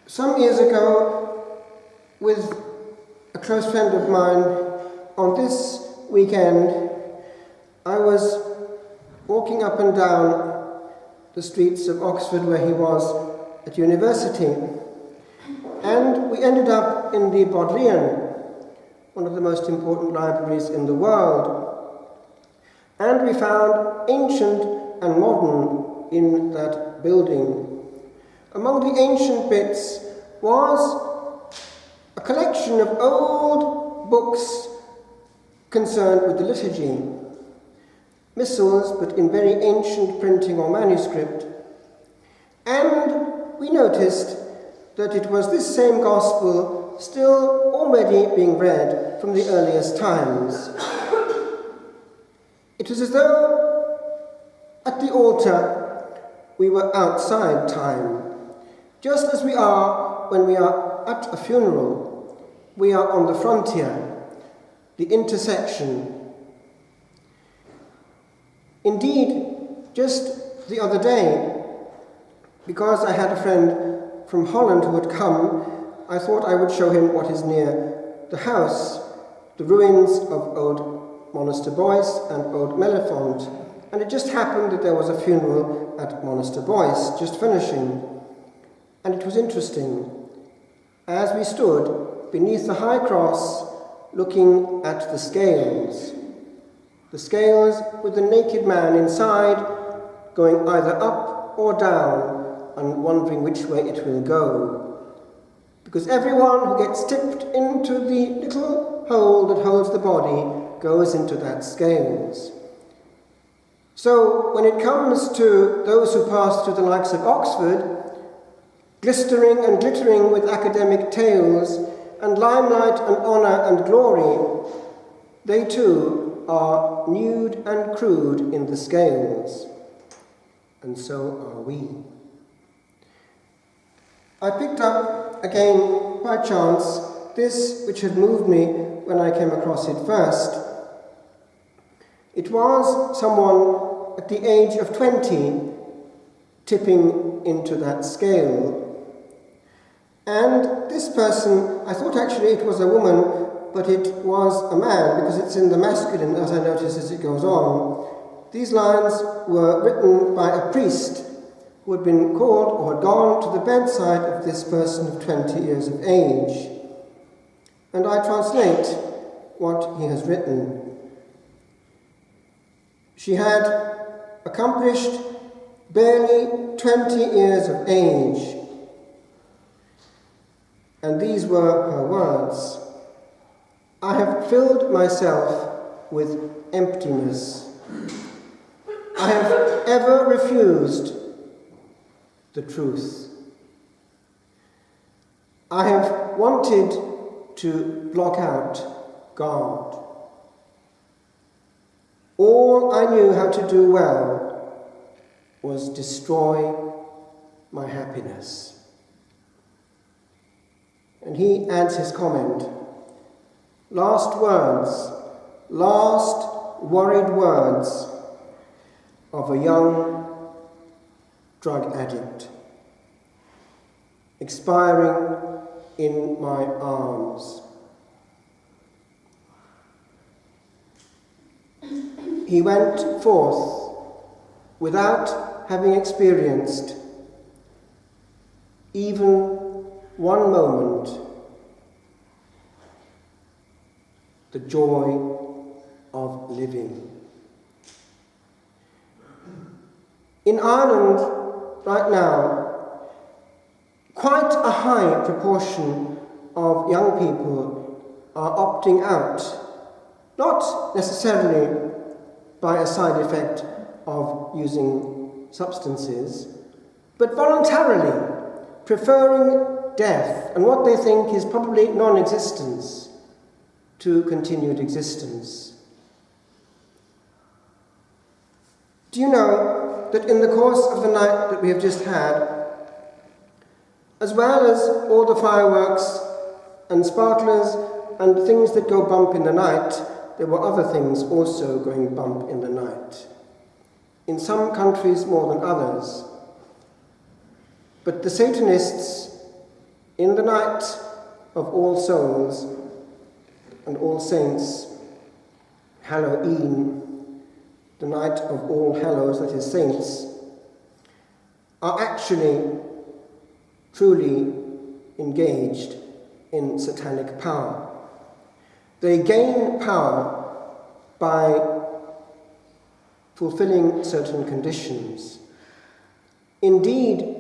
Some years ago, with a close friend of mine, on this weekend, I was walking up and down the streets of Oxford where he was at university, and we ended up in the Bodleian, one of the most important libraries in the world, and we found ancient and modern in that building. Among the ancient bits was a collection of old books concerned with the liturgy, missals but in very ancient printing or manuscript, and we noticed that it was this same gospel still already being read from the earliest times. It was as though at the altar we were outside time, just as we are when we are at a funeral. We are on the frontier, the intersection. Indeed, just the other day, because I had a friend from Holland who had come, I thought I would show him what is near the house, the ruins of old Monaster Boyce and old Mellifont. And it just happened that there was a funeral at Monaster Boyce, just finishing. And it was interesting. As we stood beneath the high cross, looking at the scales with the naked man inside, going either up or down, and wondering which way it will go. Because everyone who gets tipped into the little hole that holds the body goes into that scales. So when it comes to those who pass through the likes of Oxford, glistering and glittering with academic tales and limelight and honour and glory, they too are nude and crude in the scales. And so are we. I picked up again by chance this which had moved me when I came across it first. It was someone at the age of 20 tipping into that scale. And this person, I thought actually it was a woman, but it was a man, because it's in the masculine, as I notice as it goes on. These lines were written by a priest who had been called or had gone to the bedside of this person of 20 years of age. And I translate what he has written. She had accomplished barely 20 years of age. And these were her words: "I have filled myself with emptiness. I have ever refused the truth. I have wanted to block out God. All I knew how to do well was destroy my happiness." And he adds his comment: "Last words, last worried words of a young drug addict, expiring in my arms." He went forth without having experienced even one moment the joy of living. In Ireland, right now, quite a high proportion of young people are opting out, not necessarily by a side effect of using substances, but voluntarily preferring death and what they think is probably non-existence to continued existence. Do you know that in the course of the night that we have just had, as well as all the fireworks and sparklers and things that go bump in the night, there were other things also going bump in the night. In some countries more than others. But the Satanists In the night of All Souls and All Saints, Halloween, the night of All Hallows, that is saints, are actually truly engaged in satanic power. They gain power by fulfilling certain conditions. Indeed,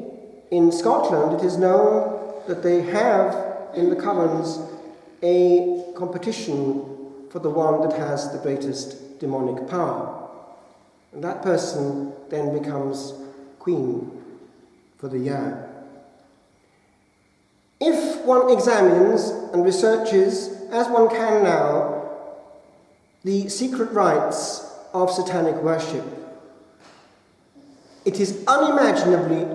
in Scotland, it is known that they have in the covens a competition for the one that has the greatest demonic power. And that person then becomes queen for the year. If one examines and researches, as one can now, the secret rites of satanic worship, it is unimaginably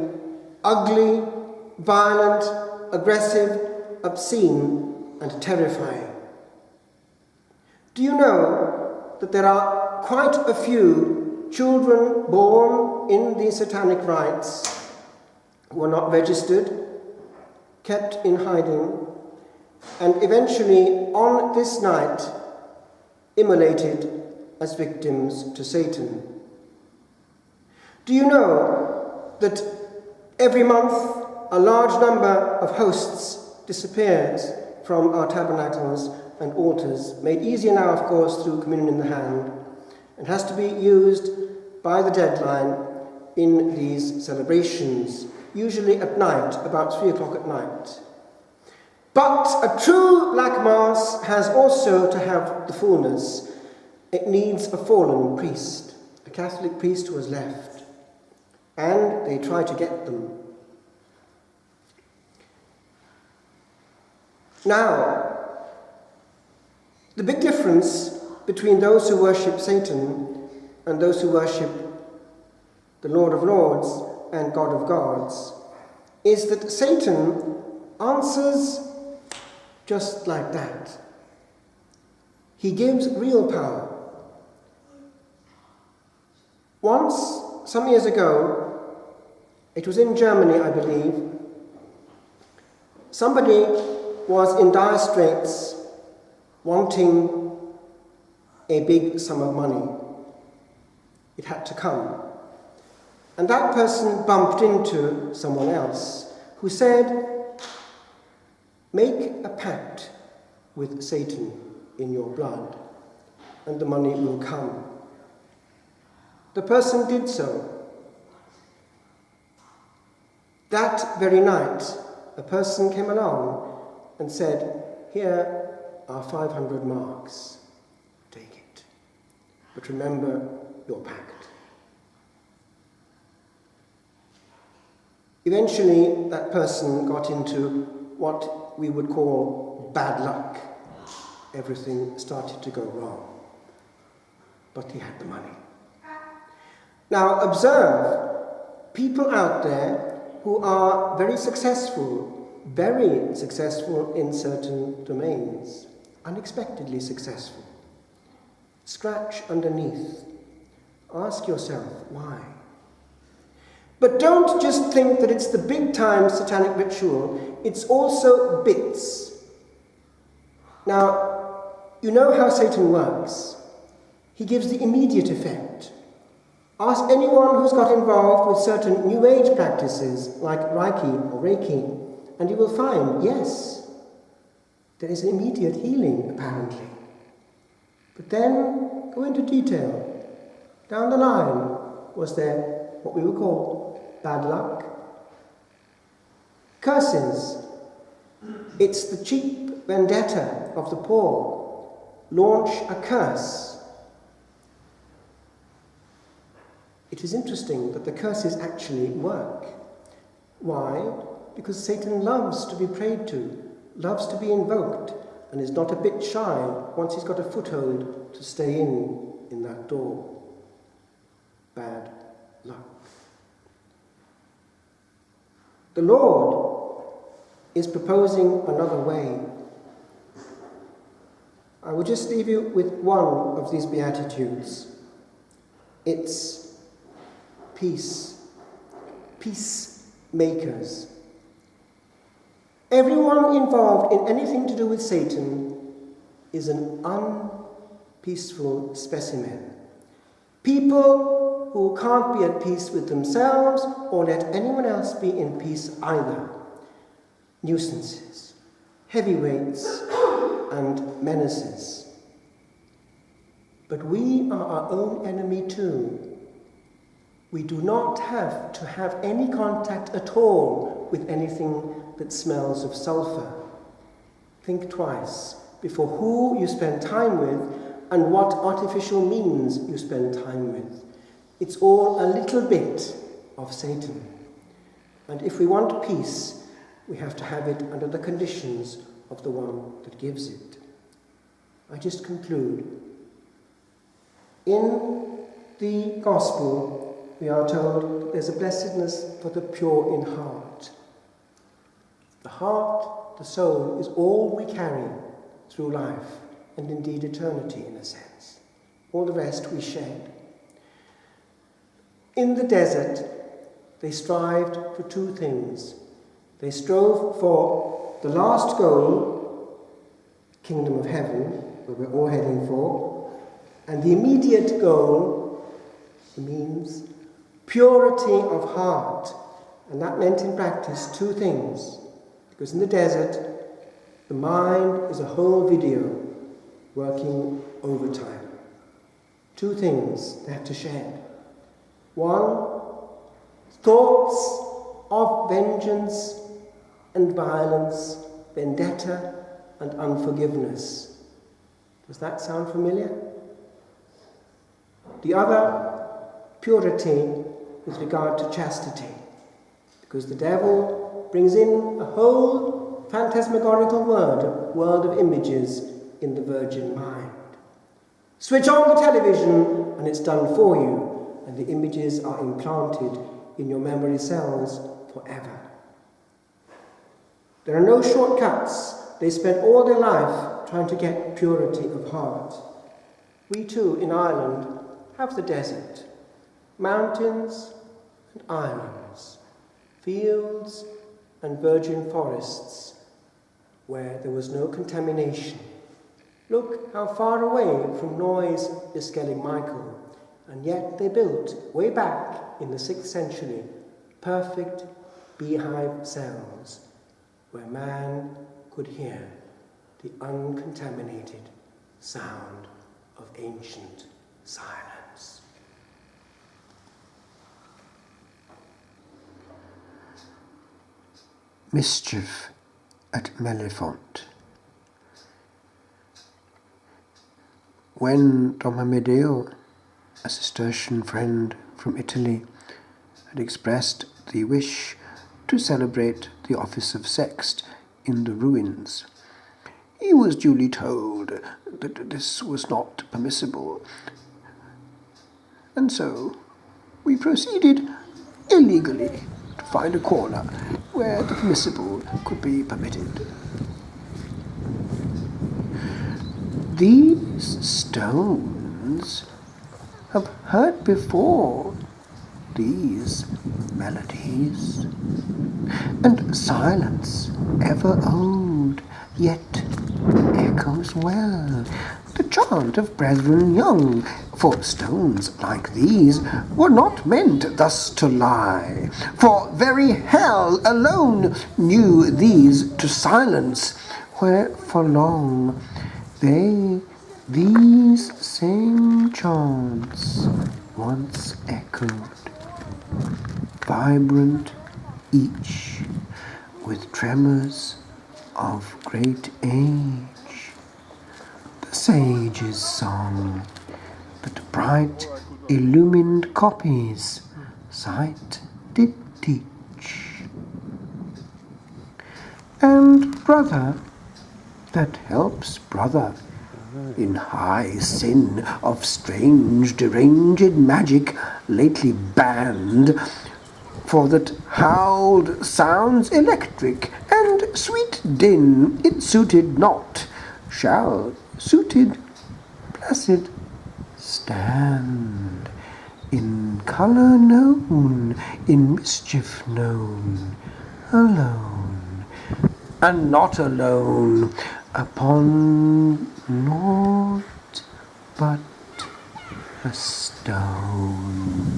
ugly, violent, aggressive, obscene, and terrifying. Do you know that there are quite a few children born in these satanic rites who are not registered, kept in hiding, and eventually on this night immolated as victims to Satan? Do you know that every month a large number of hosts disappears from our tabernacles and altars, made easier now, of course, through communion in the hand, and has to be used by the deadline in these celebrations, usually at night, about 3 o'clock at night. But a true Black Mass has also to have the fullness. It needs a fallen priest, a Catholic priest who has left, and they try to get them. Now, the big difference between those who worship Satan and those who worship the Lord of Lords and God of Gods is that Satan answers just like that. He gives real power. Once, some years ago, it was in Germany, I believe, somebody was in dire straits, wanting a big sum of money. It had to come. And that person bumped into someone else who said, "Make a pact with Satan in your blood, and the money will come." The person did so. That very night, a person came along and said, "Here are 500 marks. Take it. But remember your pact." Eventually, that person got into what we would call bad luck. Everything started to go wrong. But he had the money. Now, observe people out there who are very successful in certain domains, unexpectedly successful. Scratch underneath. Ask yourself, why? But don't just think that it's the big-time satanic ritual. It's also bits. Now, you know how Satan works. He gives the immediate effect. Ask anyone who's got involved with certain New Age practices like Reiki, and you will find, yes, there is immediate healing, apparently. But then, go into detail. Down the line, was there what we would call bad luck? Curses. It's the cheap vendetta of the poor. Launch a curse. It is interesting that the curses actually work. Why? Because Satan loves to be prayed to, loves to be invoked, and is not a bit shy once he's got a foothold to stay in that door. Bad luck. The Lord is proposing another way. I will just leave you with one of these Beatitudes. It's peace. Peacemakers. Everyone involved in anything to do with Satan is an unpeaceful specimen. People who can't be at peace with themselves or let anyone else be in peace either. Nuisances, heavyweights, and menaces. But we are our own enemy too. We do not have to have any contact at all with anything that smells of sulfur. Think twice before who you spend time with and what artificial means you spend time with. It's all a little bit of Satan. And if we want peace, we have to have it under the conditions of the one that gives it. I just conclude. In the Gospel, we are told that there's a blessedness for the pure in heart. The heart, the soul, is all we carry through life, and indeed eternity in a sense. All the rest we shed. In the desert, they strived for two things. They strove for the last goal, kingdom of heaven, where we're all heading for, and the immediate goal, the means, purity of heart. And that meant in practice two things. Because in the desert, the mind is a whole video working overtime. Two things they have to shed. One, thoughts of vengeance and violence, vendetta and unforgiveness. Does that sound familiar? The other, purity with regard to chastity. Because the devil brings in a whole phantasmagorical world of images in the virgin mind. Switch on the television and it's done for you, and the images are implanted in your memory cells forever. There are no shortcuts. They spent all their life trying to get purity of heart. We too, in Ireland, have the desert, mountains and islands, fields and virgin forests where there was no contamination. Look how far away from noise is Skellig Michael, and yet they built, way back in the 6th century, perfect beehive cells where man could hear the uncontaminated sound of ancient silence. Mischief at Mellifont. When Dom Amedeo, a Cistercian friend from Italy, had expressed the wish to celebrate the office of sext in the ruins, he was duly told that this was not permissible, and so we proceeded illegally to find a corner where the permissible could be permitted. These stones have heard before these melodies, and silence ever old, yet echoes well the chant of brethren young, for stones like these were not meant thus to lie, for very hell alone knew these to silence, where for long they these same chants once echoed, vibrant each with tremors of great age. The sage's song that bright illumined copies sight did teach. And brother that helps brother in high sin of strange deranged magic lately banned, for that howled sounds electric and sweet din it suited not, shall suited placid stand, in colour known, in mischief known, alone, and not alone, upon naught but a stone.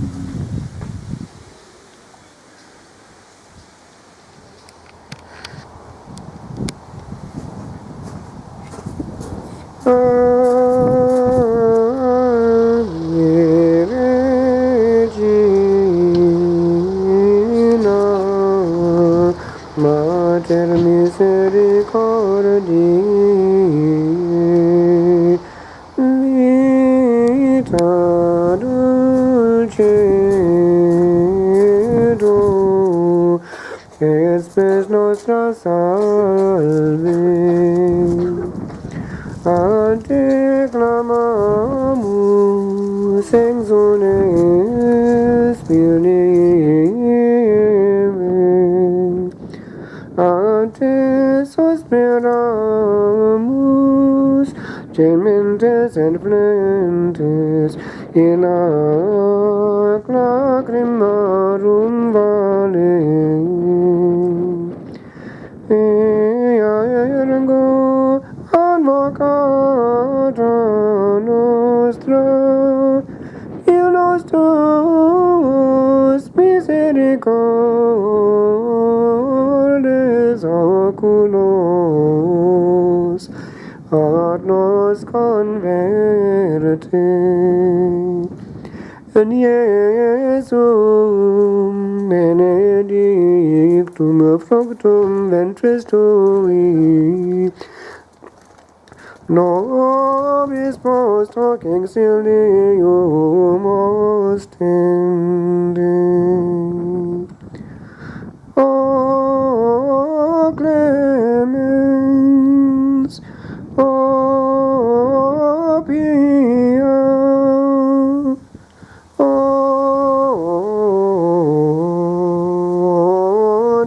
Regina, Mater misericordiae, vita dulcedo, et spes nostra salve. A te clamamus exunes spirime, a te suspiramus, gementes et flentes, in ac lacrimarum vale. Ea ergo advocata nostra, illos tuos misericordes oculos ad nos converte. En Iesum benedictum fructum ventris tui, nobis post hoc exilium ostende. O clemens, o pia, o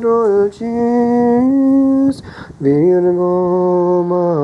dulcis Virgo Maria.